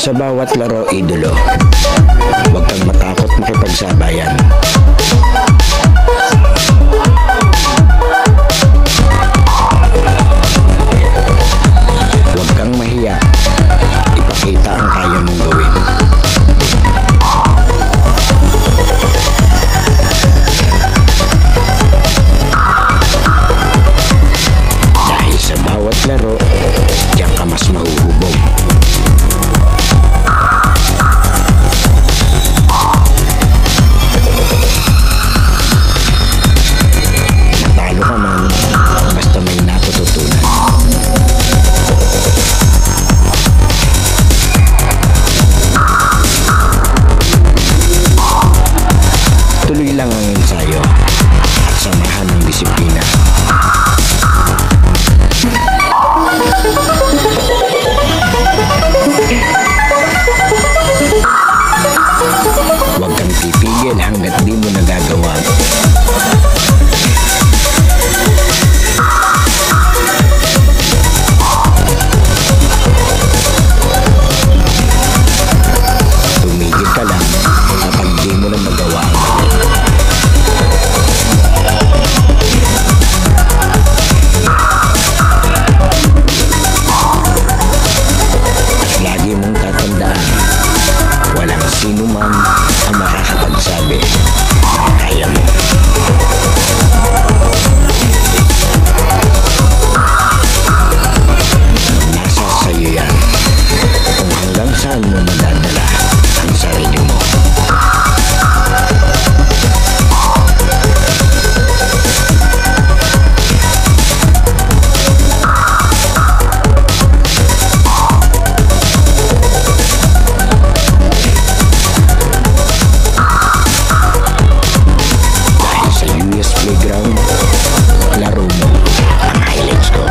Sa bawat laro, idolo, huwag kang matakot makipagsabayan. Huwag kang mahiya, ipakita ang kaya mong gawin. Dahil sa bawat laro, diyan ka mas mahuhubog. Natalo ka man, basta may natututunan. Tuloy lang ang ensayo at samahan ng disiplina. Huwag kang titigil hanggat di mo nagagawa. Tumigil ka lang kapag di mo na magawa ang mali. At lagi mong tatandaan, walang sino man ang makakapagsabi na kaya mo. Nasa sayo yan kung hanggang saan mo madadala ang sarili mo. Dahil sa US Playground, laro mo ang highlights ko.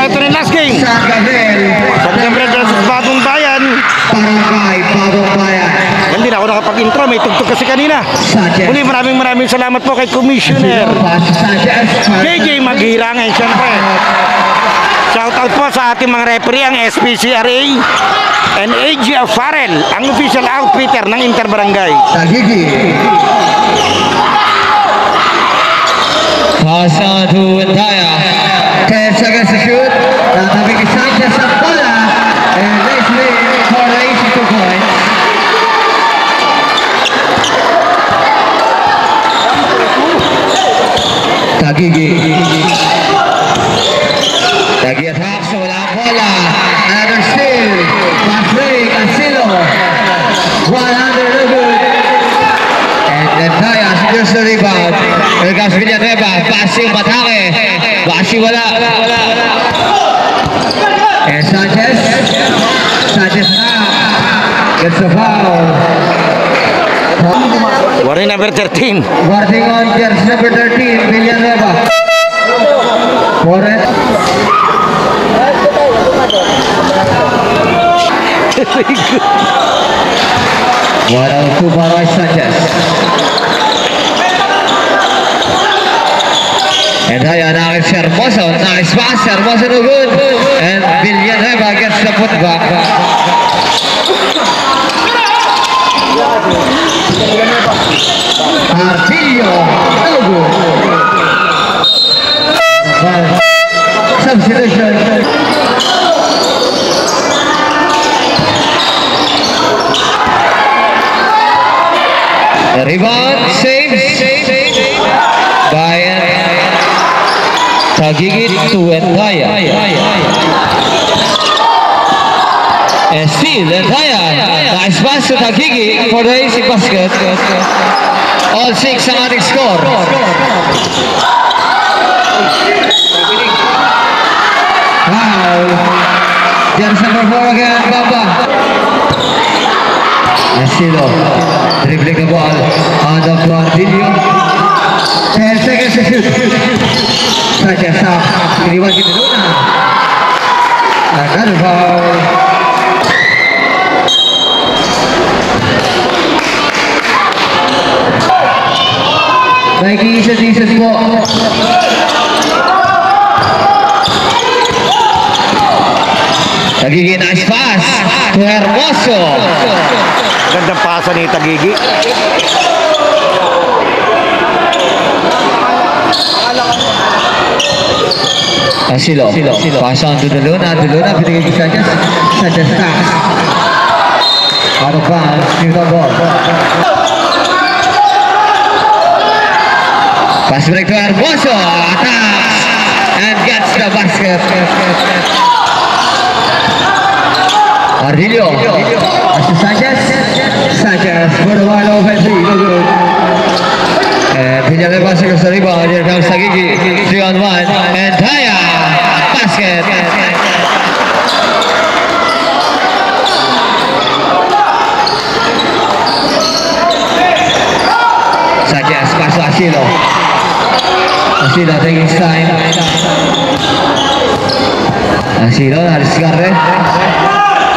Ito na last game. September versus Bagong Bayan. Bagong Bayan. Hindi na ako nakapag-intro, may tugtog kasi kanina. Muli maraming salamat po kay Commissioner JJ Maghirang. And syempre, shoutout po sa ating mga referee, ang SPCRA and AG Farrell, ang official outfitter ng Interbarangay. Tagigi. Pass on to Entaya. 10 seconds to shoot. Natabing ni Sanchez sa bola. And nice win for the 82 points. Tagigi. Tagigi attacks. Wala ang bola. Another steal. Pass break. Cancelo. 100 no good. And Entaya secures the rebound. Here comes Villanueva. Passing Batake. Bashi wala. And Sanchez now gets the foul. Warning number 13. Warning on jersey number 13, Villanueva. Forrest. Very good. 1-2 para Sanchez. And Haya nakit si Hermoso. Nice pass. Hermoso no good. And Villanueva gets the putback. Artillo no good. Substitution. rebound, saved by Tagigi to Entaya. And still, Entaya. Nice pass to Tagigi for the easy basket. All 6 ang ating score. Wow. There's number 4 again, Bamba. Asilo, dribbling the ball on the front video. 10 seconds to shoot. Sanchez up. Iniwan kita Luna. Another foul. Baik, isa-isa po. Tagigi, nice pass to Hermoso. Gandang pasa ni Tagigi. Asilo. Pass on to Deluna. Binigay kay Sanchez. Sanchez pass. Out of bounds. New ball. Pass break to Hermoso. Attacks and gets the basket. Ardillo. Sanchez for the wide open three. No good. And Pinjal basket sa rebound. Here comes Tagigi. 3-on-1. And Taya. Basket. Sanchez pass to Asilo. Asilo taking his time. Asilo harus garre.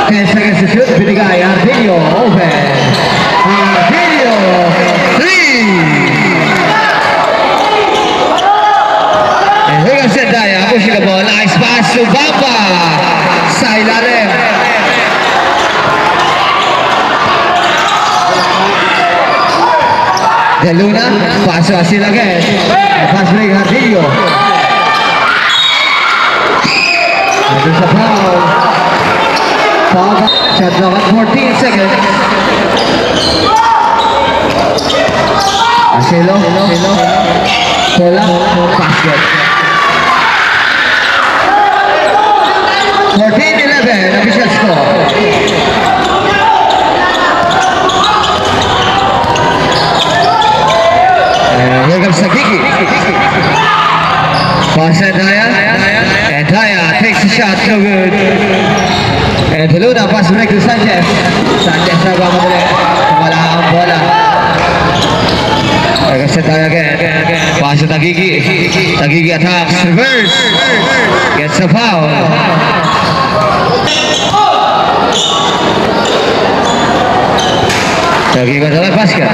10 seconds to shoot. Binigay Ardillo open. Ardillo 3. And here comes Zendaya pushing the ball. Nice pass to Bamba. Sa ilalim. De Luna pass to Asilo again. Pass break Ardillo. And there's a foul. Shot clock at 14 seconds. Asilo. Pola. Basket. 14-11. Official score. And here comes Tagigi. Pass Entaya. Entaya takes the shot. No good. And Luna pass break to Sanchez. Sanchez na ba madali? Wala ang bola. Again, pass to Tagigi. Tagigi attacks. Reverse. Gets a foul. Tagigi got the basket.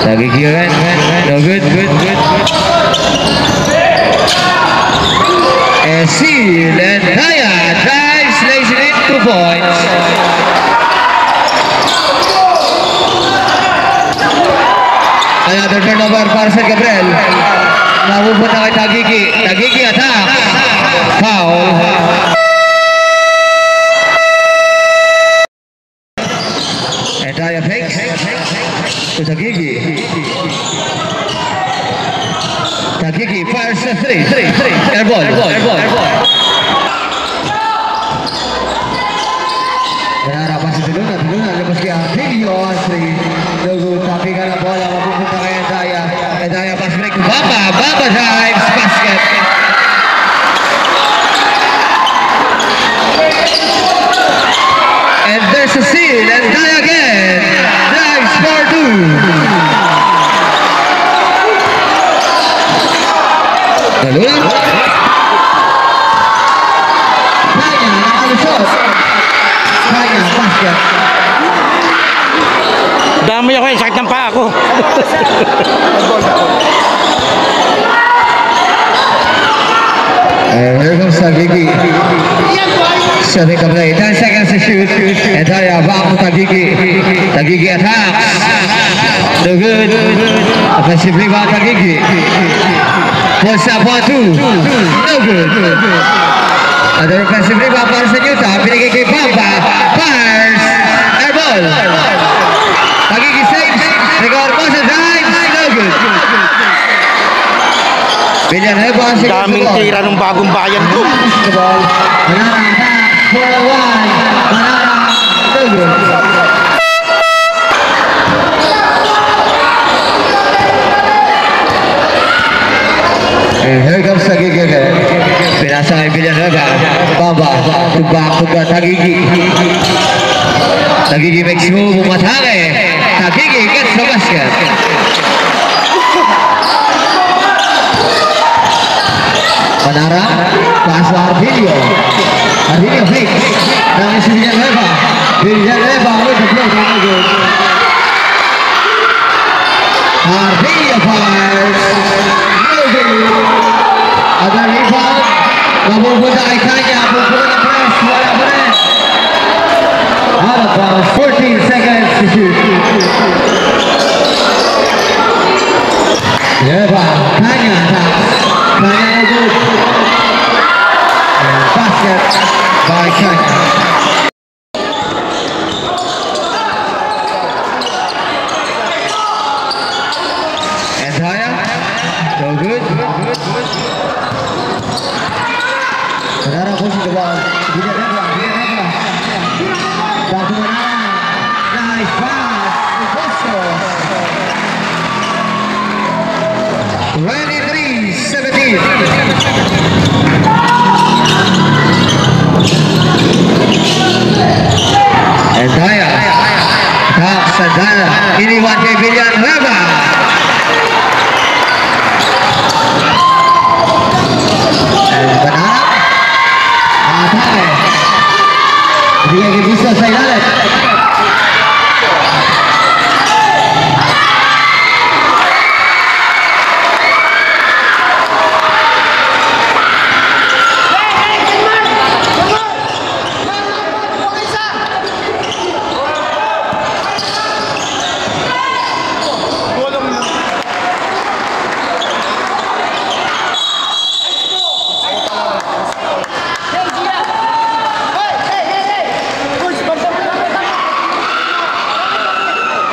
Tagigi again. No good. And seal and Taya drives, lays it in, 2 points. Another turnover para sa Gabriel. Napupunta kay Tagigi. Tagigi attack. Foul. And Taya fakes to Tagigi. Tagigi fires a 3. Air ball. Nanara pa si Deluna. Labas kay Ardillo. 3. Lugo. Tapi ka na bola. Mapupunta kay Entaya. Entaya pass break. Bamba drives. Basket. And there's a steal. Entaya again. Drives for 2. Deluna. Tanya, nakalusot. Tanya, basket. Dami ako, sakit ng paa ako. Here comes Tagigi. Setting up play. 10 seconds to shoot. Entaya back to Tagigi. Tagigi attacks. No good. Offensive rebound Tagigi. Pulls up 1-2. No good. Another offensive rebound para sa Utah. Binigay kay Bamba. Fires. Air ball. Villanueva. Daming tira ng bagong bayan ko. Basketball. Manara attacks. 4-1. Manara. No good. And here comes Tagigi again. Pinasa kay Villanueva. Bamba. Tuga. Tagigi. Tagigi makes move. Umatake. Tagigi gets the basket. Manara. Pass to Arvilio. Arvilio fakes. Now it's Villanueva. Villanueva with the block. No good. Arvilio fires. Ada rebound, mapupunta kay Kanya, pupunta ng press, wala pa rin. Out of bounds, 14 seconds to shoot. Rebound, Kanya attacks, Kanya no good. And basket by Kanya. And Daya, no good. Manara pushing the ball. Villanueva. Back to Manara. Nice pass. Busto. 23-17. And Daya. Attacks and Daya. Iniwan kay Villanueva. And Manara. Atake. Bigyan kay Busto sa ilalim.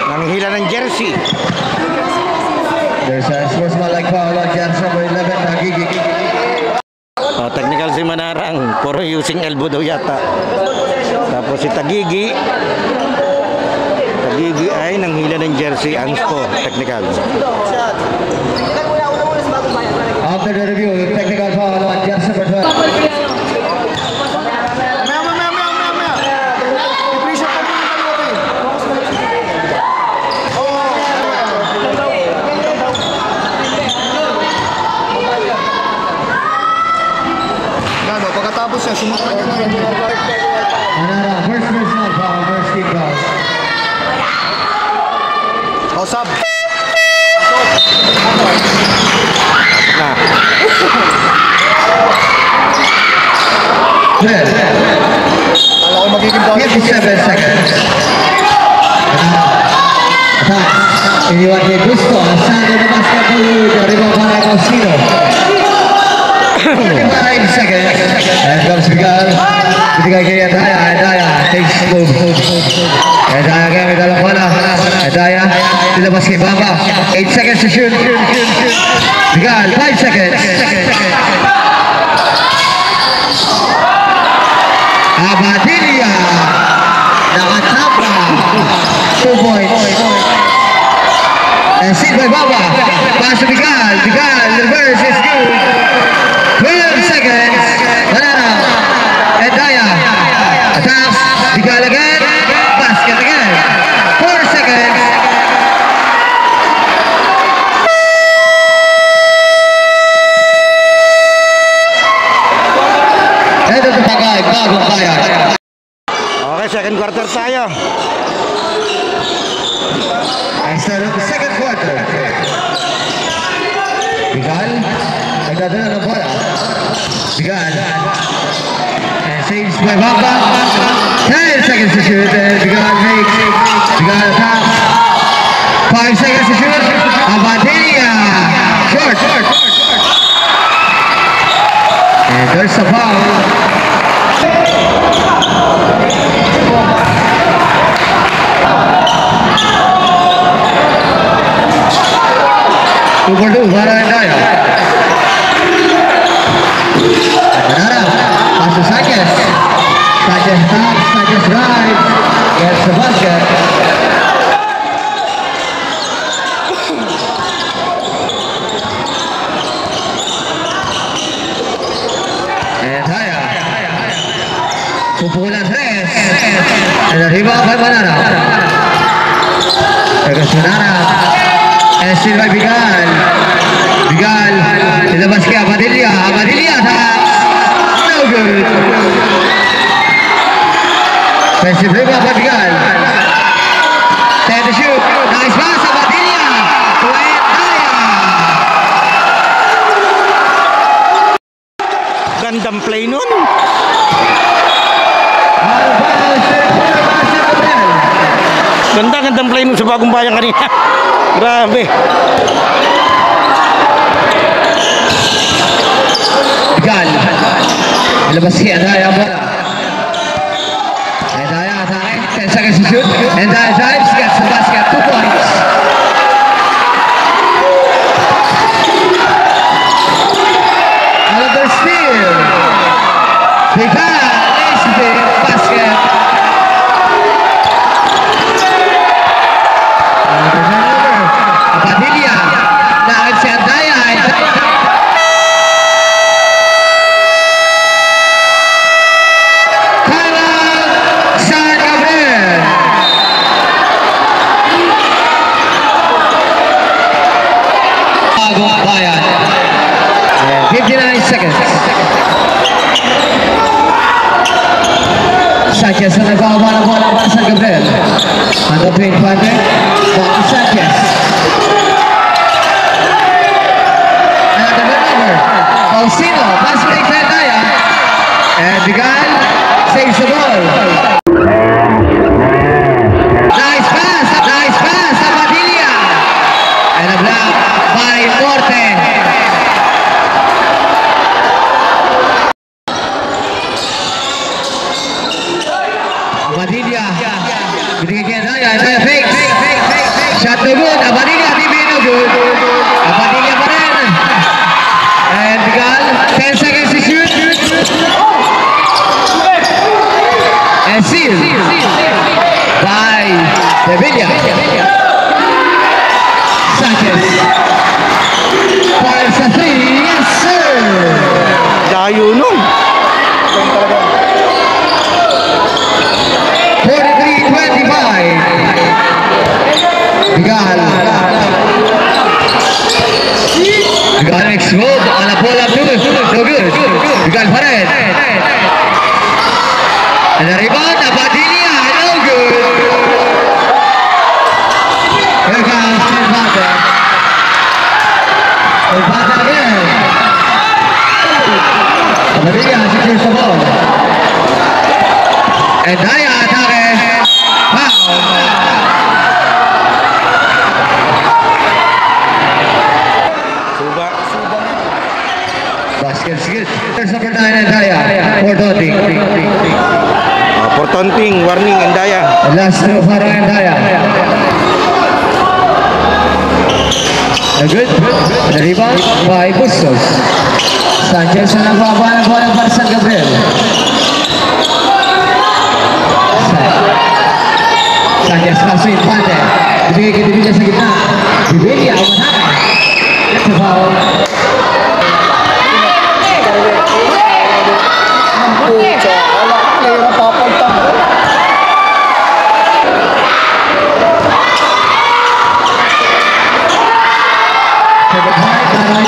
Nanghila ng jersey. There's a sportsmanlike foul on jersey number 11, Tagigi. Technical si Manarang, puro using elbow daw yata. Tapos si Tagigi ay nanghila ng jersey, Anspo, technical. After the review, technical foul on jersey number 12. Pagkatapos siya, sumakot niya na rin. Manara, first personal foul, first team foul. O, sub. Na. 12. Kala ko magiging foul. 57 seconds. Attacks. Iniwan kay Busto. Asado na basketball. Rebound para kay Osino. 45 seconds. And comes Miguel. Binigay kay Daya. Daya takes move. Daya kaya may dalang bola. Daya nilabas kay Bamba. 8 seconds to shoot. Miguel, 5 seconds. Abadilia. Nakatapa. 2 points. And sit by Bamba. Pass to Miguel. Miguel, reverse is good. 12 seconds. Manara. And Daya. Attacks. Miguel again. Basket again. 4 seconds. Ito ito pagay. Bagong kaya. Okay, second quarter tayo. And start of the second quarter. Miguel. Nagdadala ng bola. Miguel. And saves by Bamba. 10 seconds to shoot. And Miguel makes. Miguel attacks. 5 seconds to shoot. Abadilia. Short. And there's a foul. Over 2 para Daya. attacks, Sanchez drives, gets the basket. And Haya. Pupulan tres. And the rebound by Manara. Regas Manara. And still by Bigal. Bigal. Nilabas kay Abadilla. Abadilla attacks. No good. Offensive rebound by Bigal. 10 to shoot. Nice pass. Abadilla. To Haya. Gandang play nun. Gandang play nun sa Bagong Bayan kanina. Grabe. Bigal. Nilabas kay Andaya bola. Andaya attacking. 10 seconds to shoot. Andaya drives. Gets the basket. 2 points. Another steal. Bigal. Lays the basket. Another turnover. Abadilla. Nakit si Andaya. San Gabriel. 59 seconds. Sanchez na nagbawa ng bola para San Gabriel. Under 25 back to Sanchez. And the turnover. Pausino, pass break kay Andaya. And Bigal saves the ball. Nice pass, Abadilla. And a block by Morte. Abadilla. Binigay kay Andaya. Andaya fakes. Shot no good. Abadilla, hindi no good. Abadilla pa rin. And Bigal, 10 seconds to shoot. And seal by Sevilla. Sanchez. Fires a 3. Yes, sir. Layo nun. 43-25. Bigal. Bigal makes move on a pull up move. No good. Bigal pa rin. And the rebound, Abadilla. No good. Here comes Silvata. Silvata again. Abadilla secures the ball. And Daya atake. Foul. Suba. Basket's good. There's number 9 and Daya. For Dotting. Portonting, warning, Andaya. The last throw para and Daya. Good. The rebound by Bustos. Sanchez na nagbawa ng bola para San Gabriel. Sanchez paso Infante. Ibigay kay Divilla sa gitna. Divilla ang manaka. That's a foul.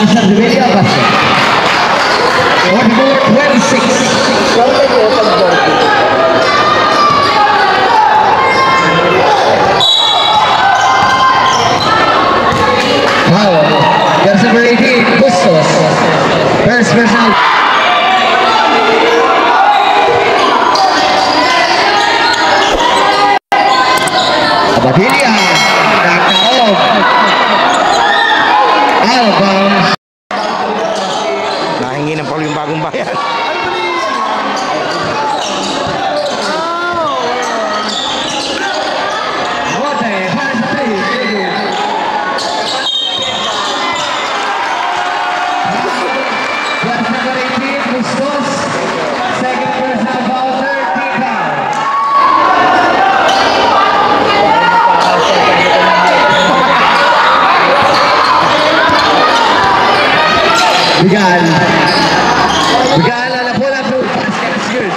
San Divilla basket. 44-26. Foul. There's number 18, Bustos. First personal. Abadilla. Nakaob. Out of bounds. Nahingi ng foul yung Bagong Bayan. Morte, fires a 3. That's number 18, Bustos. Second personal foul, 13 foul. Bigal. Bigal on the pull-up move. Basket is good.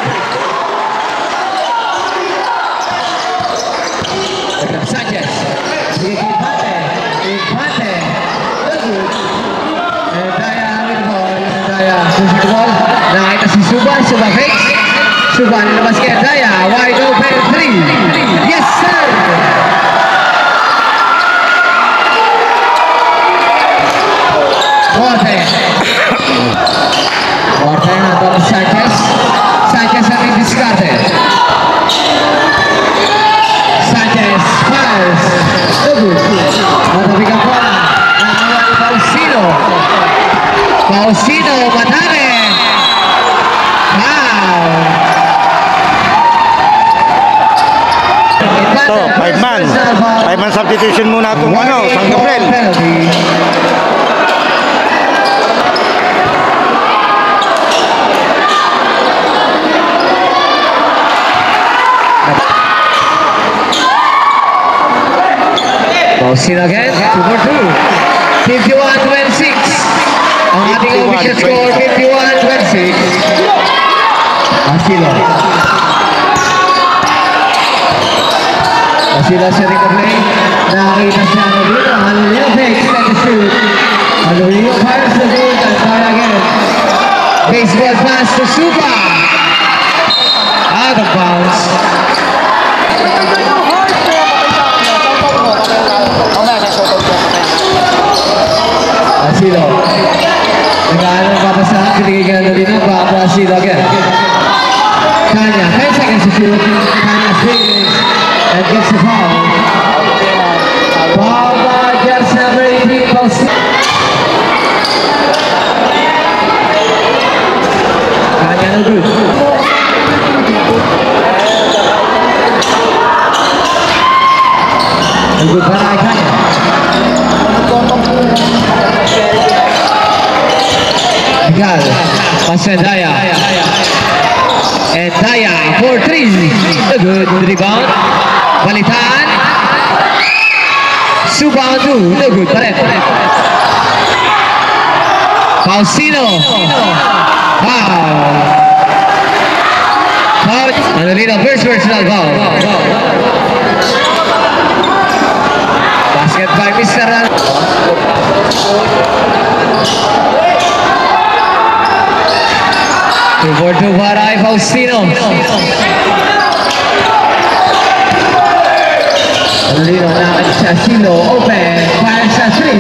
Sanchez. Sige kay Pate. Pate. Good. And Daya with the ball. Daya. Susi the ball. Nakita si Suba. Suba fakes. Suba na basket. Daya. Wide open. 3. Yes, sir. Forte. Forte atau Sanchez. Sanchez yang discarded. Sanchez fouls. Good. Atau bigyan bola. Nakuha ni Pausino. Pausino matame. Foul. So, 5-man. 5-man substitution muna itong San Gabriel. Pausino again, 2-for-2. 51-26. Ang ating official score, 51-26. Asilo. Asilo sa recovery. Nakakita siya ng dito. Halulio fakes, let the shoot. Halulio fires the goal and fire again. Baseball pass to Supa. Out of bounds. Asilo. Nag-aaral papasahan, pinigyan na dito, baka Asilo again. Kanya, 10 seconds to shoot. Kanya swings and gets the foul. Foul by just number 18, Pausino. Kanya no good. No good para kay Kanya. Bigal, pasa Daya. And Daya for 3. Good rebound. Balitaan. Suba on 2. No good pa rin. Pausino. Foul. Foul. Manolino, first personal foul. Basket by Mr. Ran. Over to Varay Faustino. Manolino nakakit sa Silo. Open. Fire sa 3.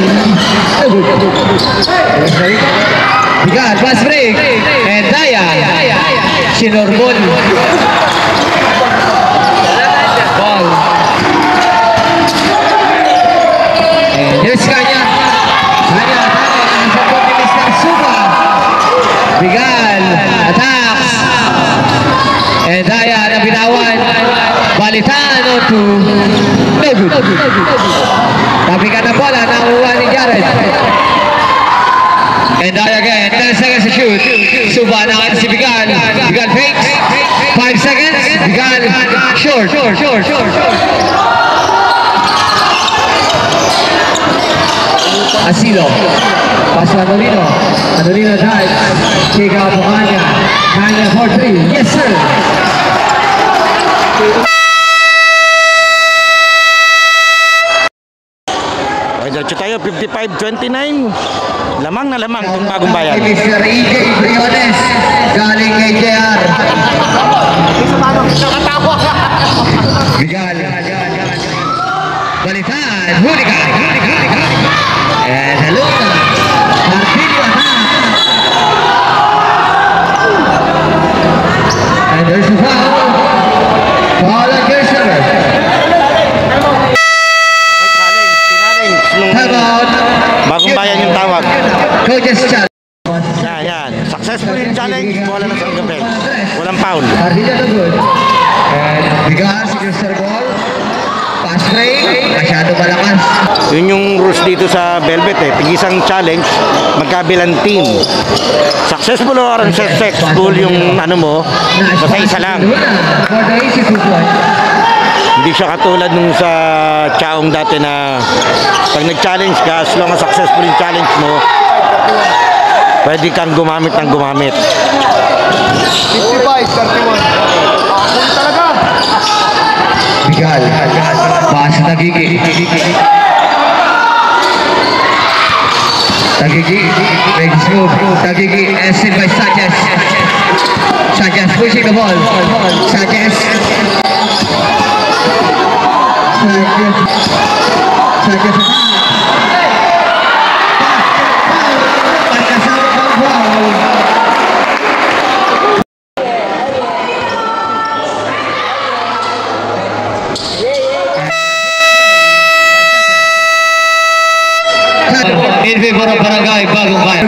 Bigat. Pass break. And Daya. Sinorbol. Ball. And here's Kanya. Kanya. Ang support ni Mr. Suba. Bigal. Attacks. And Daya na binawan. Balitaan on to no good. Tapikan na bola. Nakuha ni Jared. And Daya again. 10 seconds to shoot. Suba na si Bigal. Bigal fakes. 5 seconds. Bigal. Short. Asilo. Pass to Manolino. Manolino drives. Take out for Kanya. Kanya for 3. Yes, sir. Okay, diretso tayo. 55-29. Lamang na lamang itong Bagong Bayan. Mr. EJ Briones. Galing kay JR. Bigal. Balitan. Huli ka. And hello. Martillo attack. And there's a foul. Foul on Gershner. Time out. Bagong Bayan yung tawag. Coach's challenge. Yan. Successful yung challenge. Bola ng San Gabriel. Walang foul. Martillo no good. And Bigal si Gershner ball. Pass break. Masyado malakas. Yun yung rules dito sa Velvet eh. Tig-isang challenge, magkabilang team. Successful or unsuccessful yung ano mo, basta isa lang. For the 82 point. Hindi siya katulad nung sa Chaong dati na pag nag-challenge ka, as long as successful yung challenge mo, pwede kang gumamit ng gumamit. 55, 31. Ako talaga. Bigal. Pass Tagigi. Tagigi. Makes move. Tagigi. Assisted by Sanchez. Sanchez pushing the ball. Sanchez. Sanchez. Pagkasama ng ball. In favor of Barangay Bagong Bayan.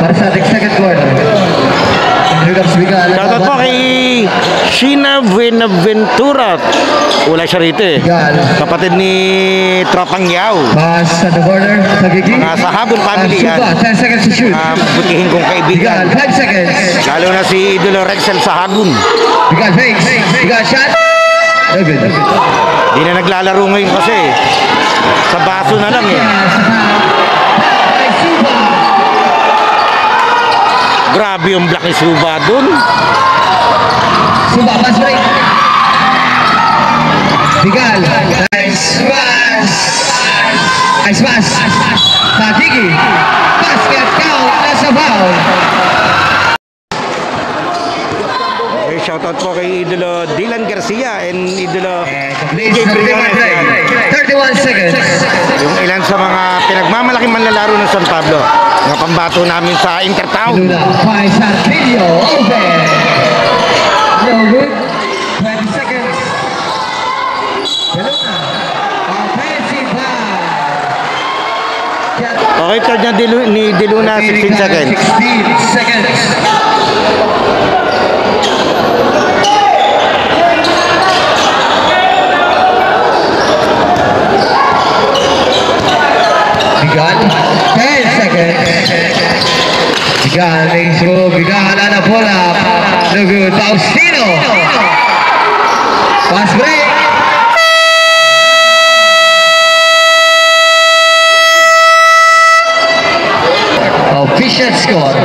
Para sa ating second quarter. Shoutout po kay Sheena Buenaventura. Wala siya rito eh. Kapatid ni Tropang Yao. Pass at the corner. Tagigi. Mga sa Habon family yan. Suba, 10 seconds to shoot. Butihin kong kaibigan. Bigal, 5 seconds. Lalo na si Idolo Rexel sa Habon. Bigal fakes. Bigal shot. David. Di na naglalaro ngayon kasi. Sa baso na lang eh. Grabe yung black ni Suba dun. Suba, pass break. Bigal. Nice pass. Nice pass. Tagigi. Basket count. Nasa foul. Okay, shoutout po kay Idolo Dylan Garcia and Idolo Please, 31 seconds. yung ilan sa mga pinagmamalaking manlalaro ng San Pablo. Mga pambato namin sa Intertown. Luna, by Sartilio, open. No good. 20 seconds. Luna, offensive foul. Okay, third niya ni Diluna, 16 seconds. 16 seconds. Bigal, 10 seconds. Bigal, makes move. Bigal, ana pull up. No good. Faustino. Pass break. Official score.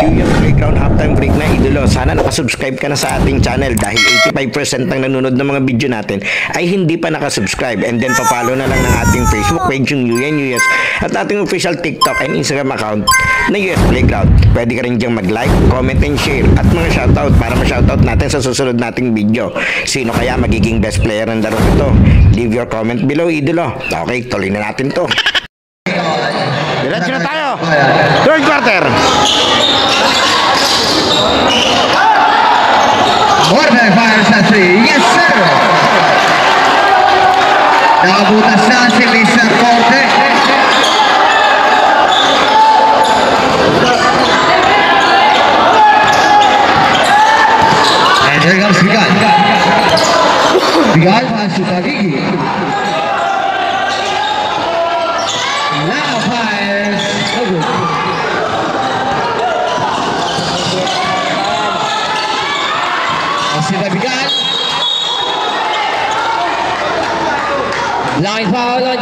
Yung playground halftime break na Idolo. Sana nakasubscribe ka na sa ating channel dahil 85% ng nanonood ng mga video natin ay hindi pa nakasubscribe, and then papalo na lang ng ating Facebook page yung UNUS at ating official TikTok and Instagram account na US Playground. Pwede ka rin diyang mag-like, comment and share at mga shoutout para ma-shoutout natin sa susunod nating video. Sino kaya magiging best player ng laro ito? Leave your comment below, Idolo. Okay, tuloy na natin to. Diretso na tayo. Third quarter. Morgan fires at 3. Yes, sir. Nakabutas na si Mr. Forte. And here comes Bigal. Bigal pass to Tagigi. Now fires. No good. Sila Bigal. Line foul on.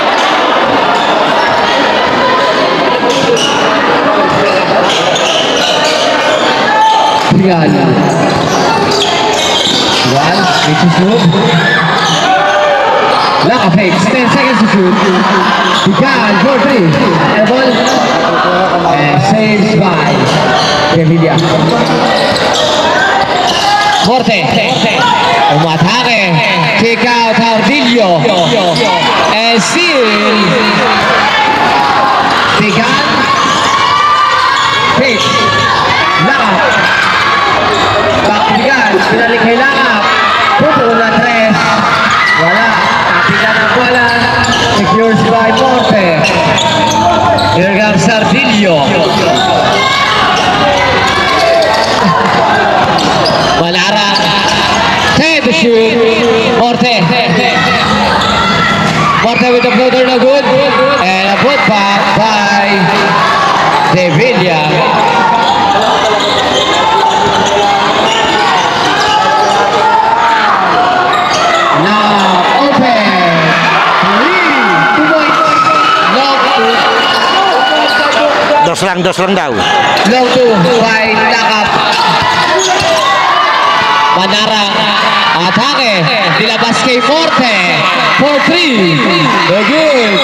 Bigal. Bigal, makes his move. Laka fakes, 10 seconds to shoot. Bigal, for 3. And ball. And saves by Revilla. Forte. Umatake. Kick out Ardillo. And seal. Bigal. Pitch. Lakap. Back to Bigal. Pinalik kay Lakap. Puto na 3. Wala. Kapitan ang bola. Secures by Forte. Here comes Ardillo. Malara. Head shoot. Forte. Forte with the floater, no good. And a put back by De Villa. Now open. 3. 2 points. Lock. dos lang daw. Low to by Lakap. Manara. Atake. Dilabas kay Forte. 4-3. Very good.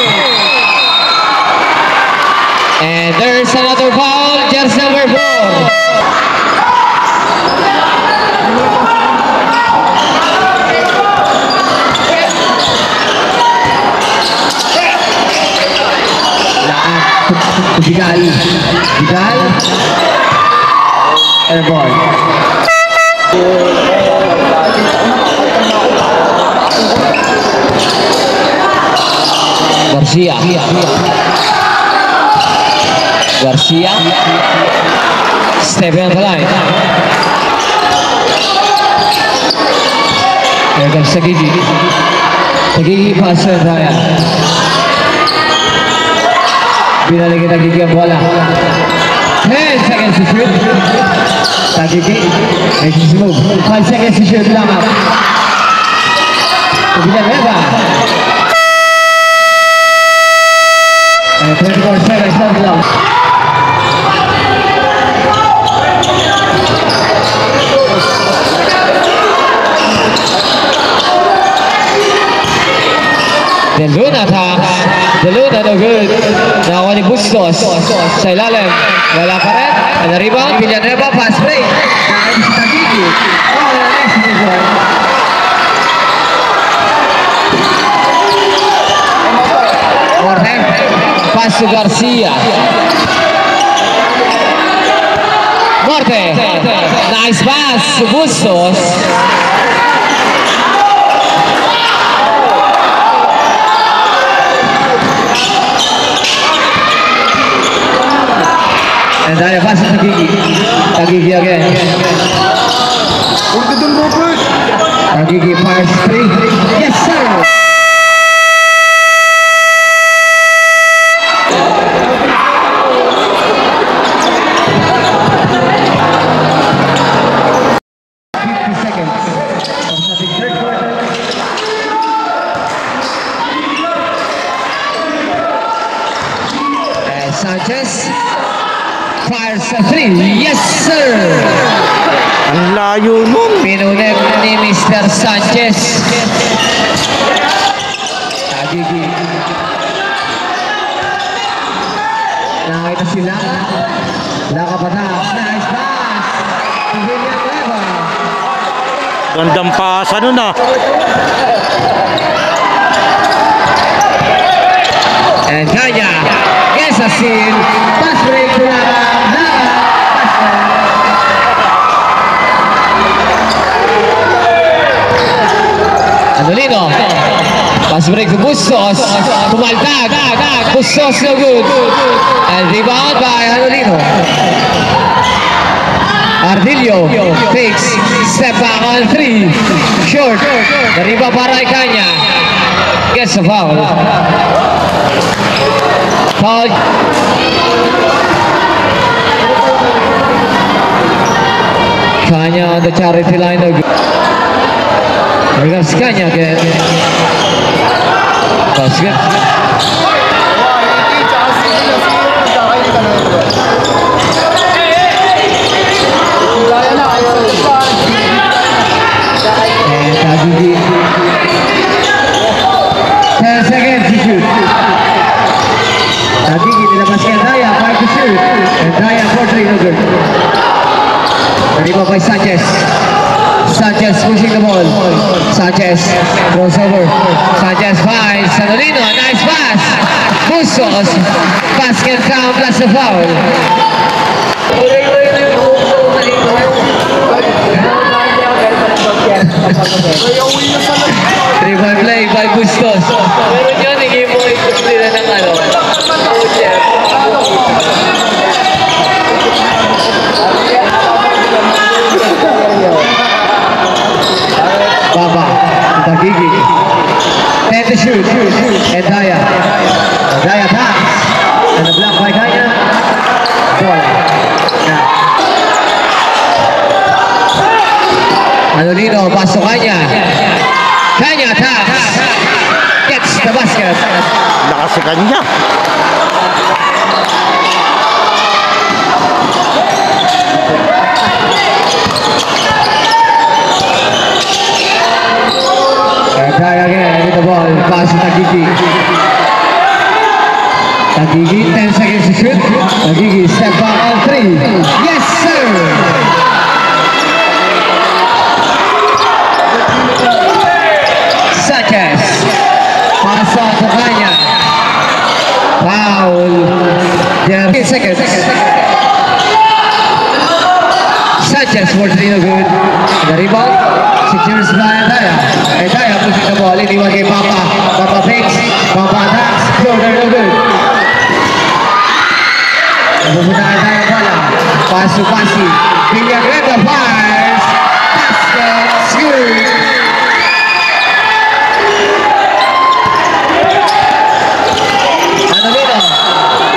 And there's another foul. Jersey number 4. Bigal. And ball. Garcia. Stepping on the line. Here comes Sagigi. Sagigi pass to Raya. Binalik kita Gigi ang bola. 10 seconds to shoot. Sagigi makes his move. 5 seconds to shoot lang up. Villanueva. And 24 seconds left lang. The Luna attacks. The Luna no good. Nakuha ni Bustos sa ilalim. Wala pa rin. And the rebound. Villanueva pass break. Sagigi. Jorge. Pass to Garcia. Morte. Nice pass to Bustos. And then pass to Sagigi. Sagigi again. Sagigi fires 3. Yes, sir. Sanchez fires a 3. Yes, sir. Ang layo nun. Pinulit ni Mr. Sanchez. Sagigi. Nakita sila. Nakapatak. Nice pass. Villanueva. Gandang pasa nun ah. And Kanya. Yes, a seal. Pass break to Laka. Anolino. Pass break to Bustos. Pumaltag. Bustos no good. And rebound by Anolino. Ardillo takes step back on 3. Short. The rebound para kay Kanya. Gets a foul. Foul. Kanya on the charity line. Here comes Kanya again. Basket. And Sagigi. 10 seconds to shoot. Sagigi dilabaskan Daya, 5 to shoot. And Daya 4-3 no good. Terima by Sanchez. Sanchez pushing the ball. Sanchez throws over. Sanchez finds Anolino. Nice pass. Bustos. Basket count plus a foul. 3-point play by Bustos. Pero yun, hindi mo ikot nila ng ano. Baba, Sagigi. 10 to shoot. And Daya. Daya pass. And the block by Kanya. Ball. Anolino, pass to Kanya. Kanya attacks. Gets the basket. Lakas si Kanya. Tagigi. Tagigi, 10 seconds to shoot. Tagigi, step back on 3. Yes, sir! Sanchez. Pasa sa kanya. Foul. 10 seconds. Sanchez for 3 no good. The rebound. Secures by Daya. Daya pushing the ball. Iniwan kay Papa. Papa fakes. Papa attacks. Floater no good. Napupunta kay Daya bola. Pass to Pasi. Villagreta fires. Basket. Scoot.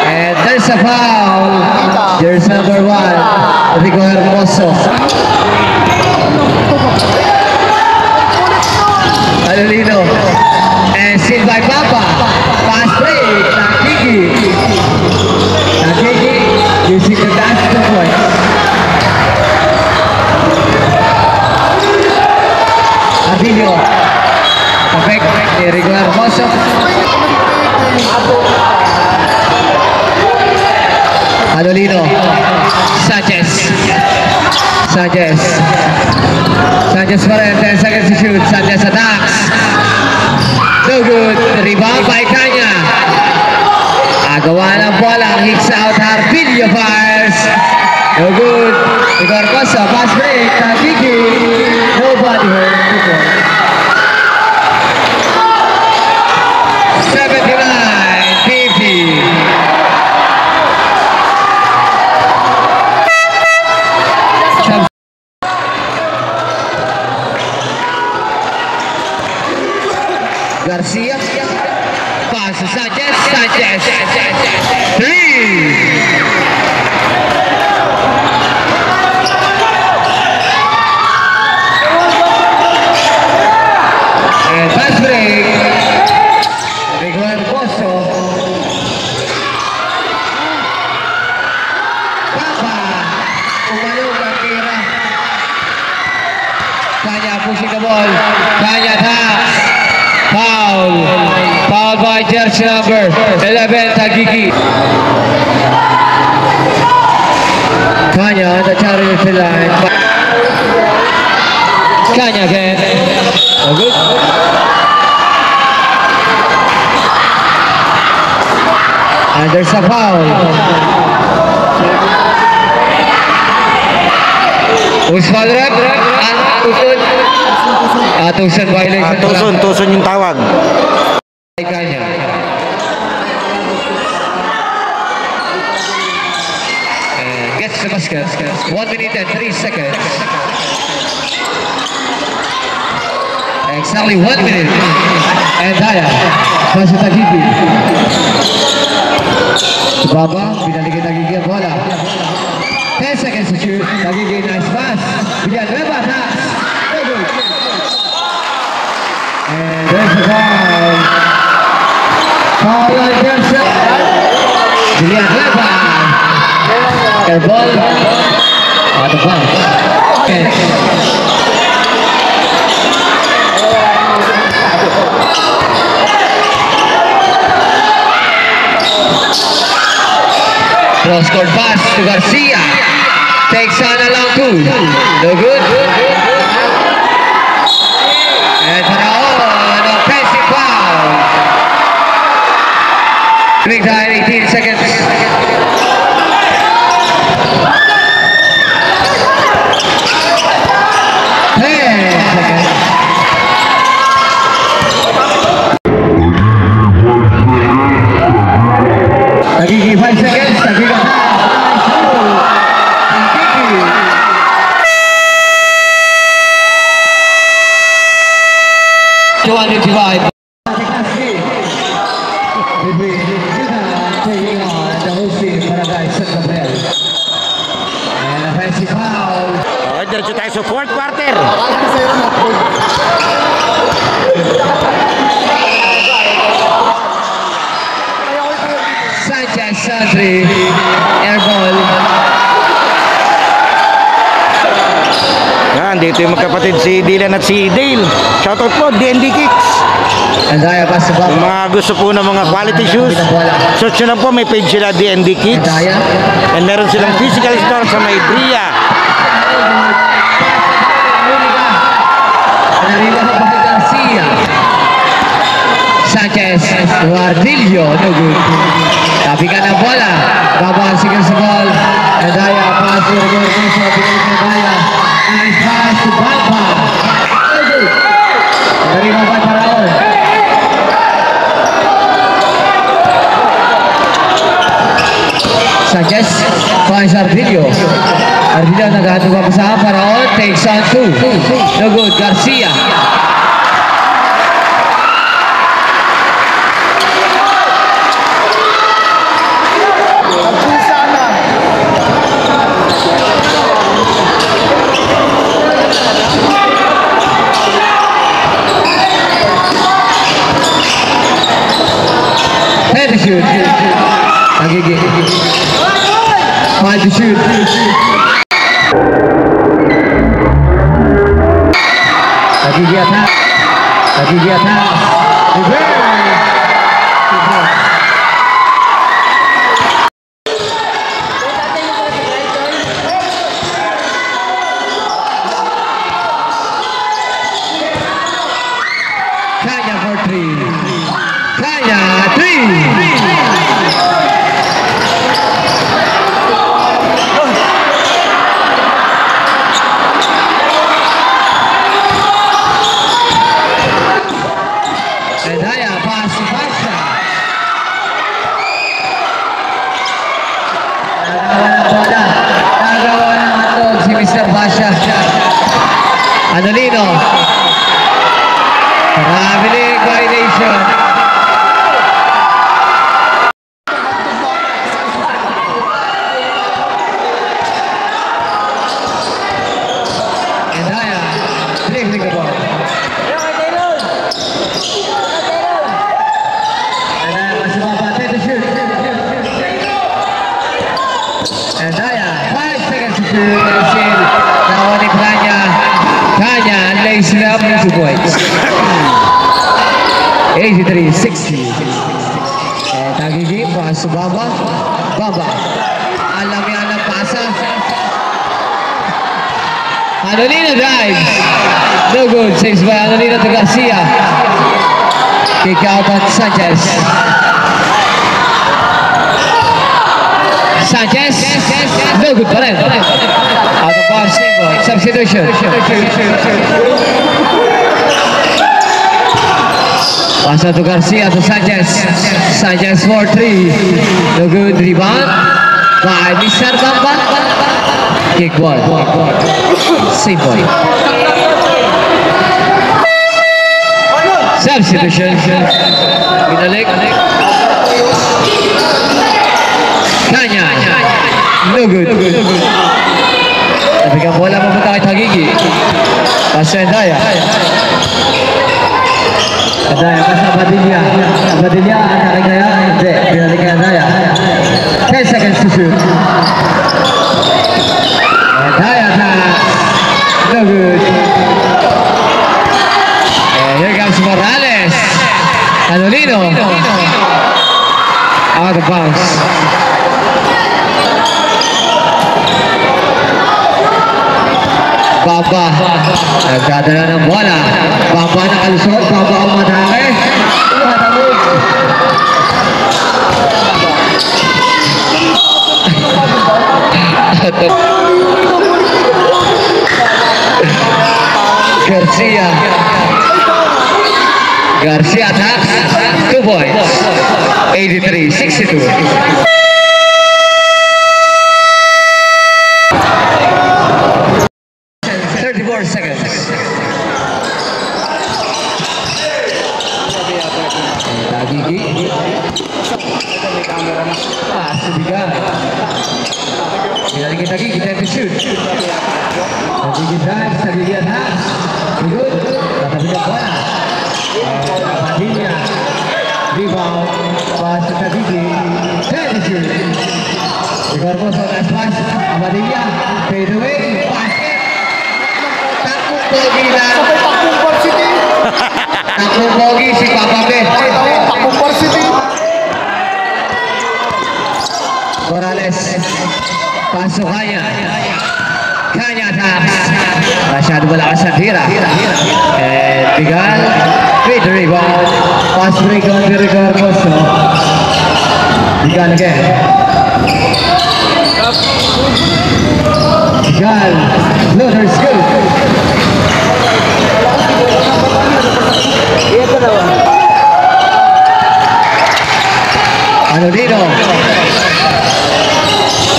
And there's a foul. There's number 1. Rico Hermoso. Alolino. And still by Papa. Pass break. Tagigi. Tagigi using the dash 2 points. Abilio. Perfect. Rico Hermoso. Adolino. Sanchez. Sanchez for 10 seconds to shoot. Sanchez attacks. No good. Rebound by Kanya. Agawa ng bola. Hits out. Harpilio fires. No good. Igor Costa. Pass break. Tagigi. Nobody hurt. 79-50. Garcia, pass to Sanchez, 3! And fast break, Rico Hermoso, Papa, umalog ang tira. Kanya pushing the ball, Kanya attacks. Foul by jersey number 11, Tagigi. Kanya on the charity line. Kanya again. Oh, good. And there's a foul. Who's foul rep? Tuson violation. Tuson yung tawag. Kanya. And gets the basket. 1 minute and 3 seconds. Exactly 1 minute. And Daya. Pasok Tagigi. Baba. Binalikin Tagigi ang bola. 10 seconds to shoot. Tagigi, nice pass. Villanueva pass. And there's a foul. Foul on Gerson. Villanueva. Air ball. On the bounce. Okay. Cross-court pass to Garcia. Takes on a long 2. No good. And Faraon, offensive foul. Big time, 18 seconds. 10 seconds. Tagigi 5 seconds. Tagigi. Divide. Taking on the hosting Barangay San Gabriel. And offensive foul. Okay, diretso tayo sa fourth quarter. Sanchez, Sandri, air ball. Yan, dito Ito yung magkapatid si Dylan at si Dale. Shoutout po, DND Kicks. And Daya pass to Kung Baba. mga gusto po ng mga quality shoes, search nyo lang po, may page sila DND Kicks. Daya. And meron silang physical store sa Maybria. Arriba pa ba Garcia? Sanchez, Guardillo, no good. Tapi ka ng bola. Baba sige sa ball. And Daya pass to Roberto. Daya. Nice pass to Baba. No good. Arriba pa Paraon. Sanchez finds Ardillo. Ardillo naghahanap pa sa Paraon. Takes on two. No good. Garcia. Nagpisa na. Head to shoot. Nagiging. Five to shoot. Nagiging attack. Nagiging attack. Reverse. Kanya for three. Kanya, three. And Daya pass to Basha. Nagawa ng bola. Nagawa ng hotdog si Mr. Basha. Anolino. Traveling violation. And Daya dribbling the ball. And Daya masumapa to shoot. And Daya 5 seconds to shoot. And still nakuha ni Kanya. Kanya lays it up into 2 points. 83-60. And Tagigi pass to Baba. Baba. Alam yan ang pasa. Anolino drives. No good. Saves by Anolino to Garcia. Kick out on Sanchez. Sanchez. No good pa rin. Out of bounds. Substitution. Pasa to Garcia to Sanchez. Sanchez for three. No good. Rebound by Mr. Bamba. Kick ball. Same ball. Substitution. Binalik. Kanya. No good. Nabigyan bola mapunta kay Tagigi. Pasa yung Daya. Daya pasa Abadilla. Abadilla atakin kaya? Hindi. Binalik kaya Daya. 10 seconds to shoot. Daya attack. No good. And here comes Morales. Anolino. Out of bounds. Baba. Nagdadala ng bola. Baba nakalusot. Baba ang matake. Matamig. Garcia. Garcia attacks. 2 points. 83-62. 34 seconds. Tagigi. Subigan. Binalik kita Tagigi, time to shoot. Tagigi drives, Tagigi attacks. Good. Tatabi ng bola. Abadilla. Rebound. Pass to Tagigi. Time to shoot. Igor Boso, last pass. Abadilla. Fade away. Basket. Takbo pogi na. Sabay Takbong Varsity. Takbong pogi si Papa B. Takbong Varsity. Morales. Pasok kanya. Kanya taps. Masyado malakas ang tira. And Bigal. Great rebound. Pass break on the record also. Bigal again. Bigal. Loader scoop. Ano dito?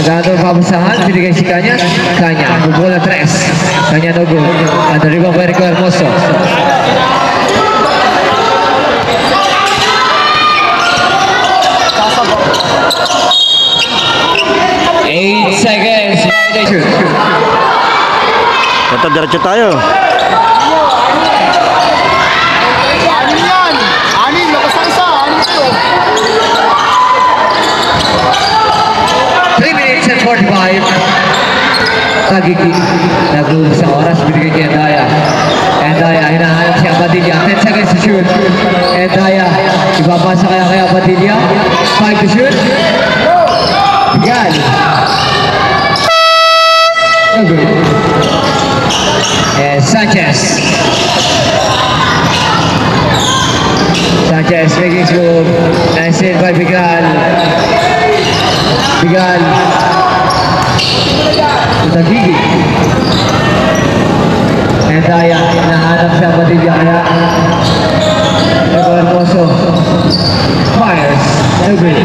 Agado pabasahan, binigay si Kanya. Kanya, bola 3. Kanya no good. Ada rebound by Rico Hermoso. Eight seconds. Ito, diretso tayo. Anim yan. Anim. Lakas ang isa. Anim kayo. 3 minutes and 45. Tagiki. Nag-move sa oras, binigay niya Daya. And Daya, hinahanap si Abadilla. 10 seconds to shoot. And Daya, ibabasa kay Abadilla. 5 to shoot. Yan. Okay. And Sanchez. Sanchez making his move. Nice hit by Bigal. Bigal. Tagigi. And Daya, nahanap siya Padilla kaya. Ego Hermoso. Fires. No good.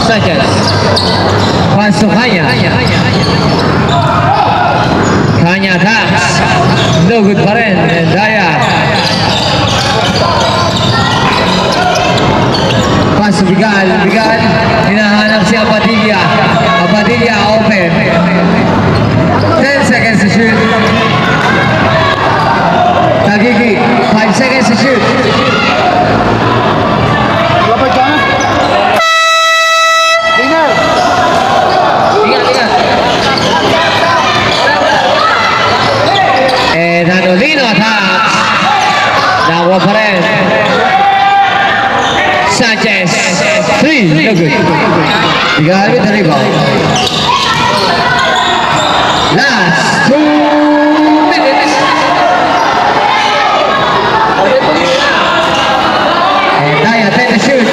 Sanchez. Pasok Kanya. Kanya taps. No good pa rin. And Daya. Pasok Bigal. Bigal. Hinahanap si Abadilla. Abadilla open. 10 seconds to shoot. Tagigi. 5 seconds to shoot. Lapad ka na. Dinner. Ingat, ingat. And Anolino attacks. Nakuha pa rin. Sanchez. 3. No good. Bigal with the rebound. Last 2 minutes. And Daya, 10 to shoot.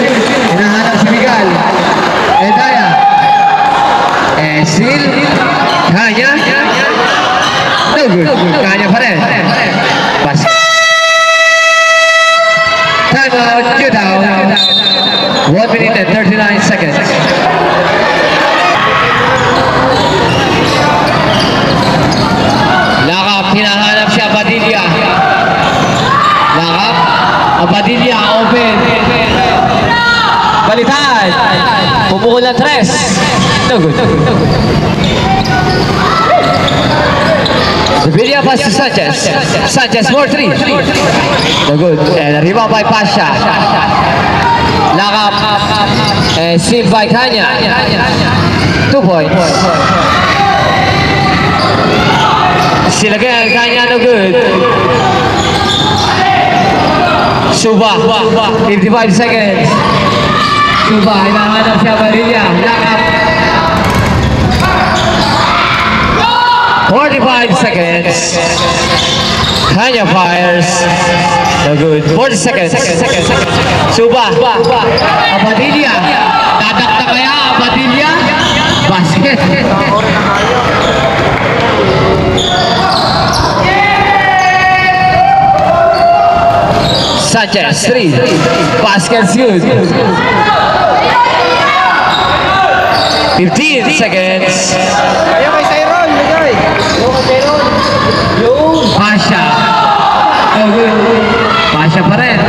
Hinahanap si Bigal. And Daya. And still. Kanya. No good. Kanya pa rin. Basket. Time out. Two down. 1 minute and 39 seconds. Lakap. Hinahanap siya. Padilla. Lakap. Padilla open. Balitan. Pupukul ng 3. No good. Sevilla pass to Sanchez. Sanchez for 3. No good. And rebound by Pasha. Lakap. And steal by Kanya. 2 points. Still again, Kanya no good. Suba. 55 seconds. Suba. Hinahanap siya Barilla. Lakap. 45 seconds. Kanya fires. No good. 40 seconds. Suba. Abadilla. Dadakta kaya Abadilla. Basket. Sanchez. 3. Basket's good. 15 seconds. Ayaw kay Cyril. Ligay. Pasha. Pasha pa rin.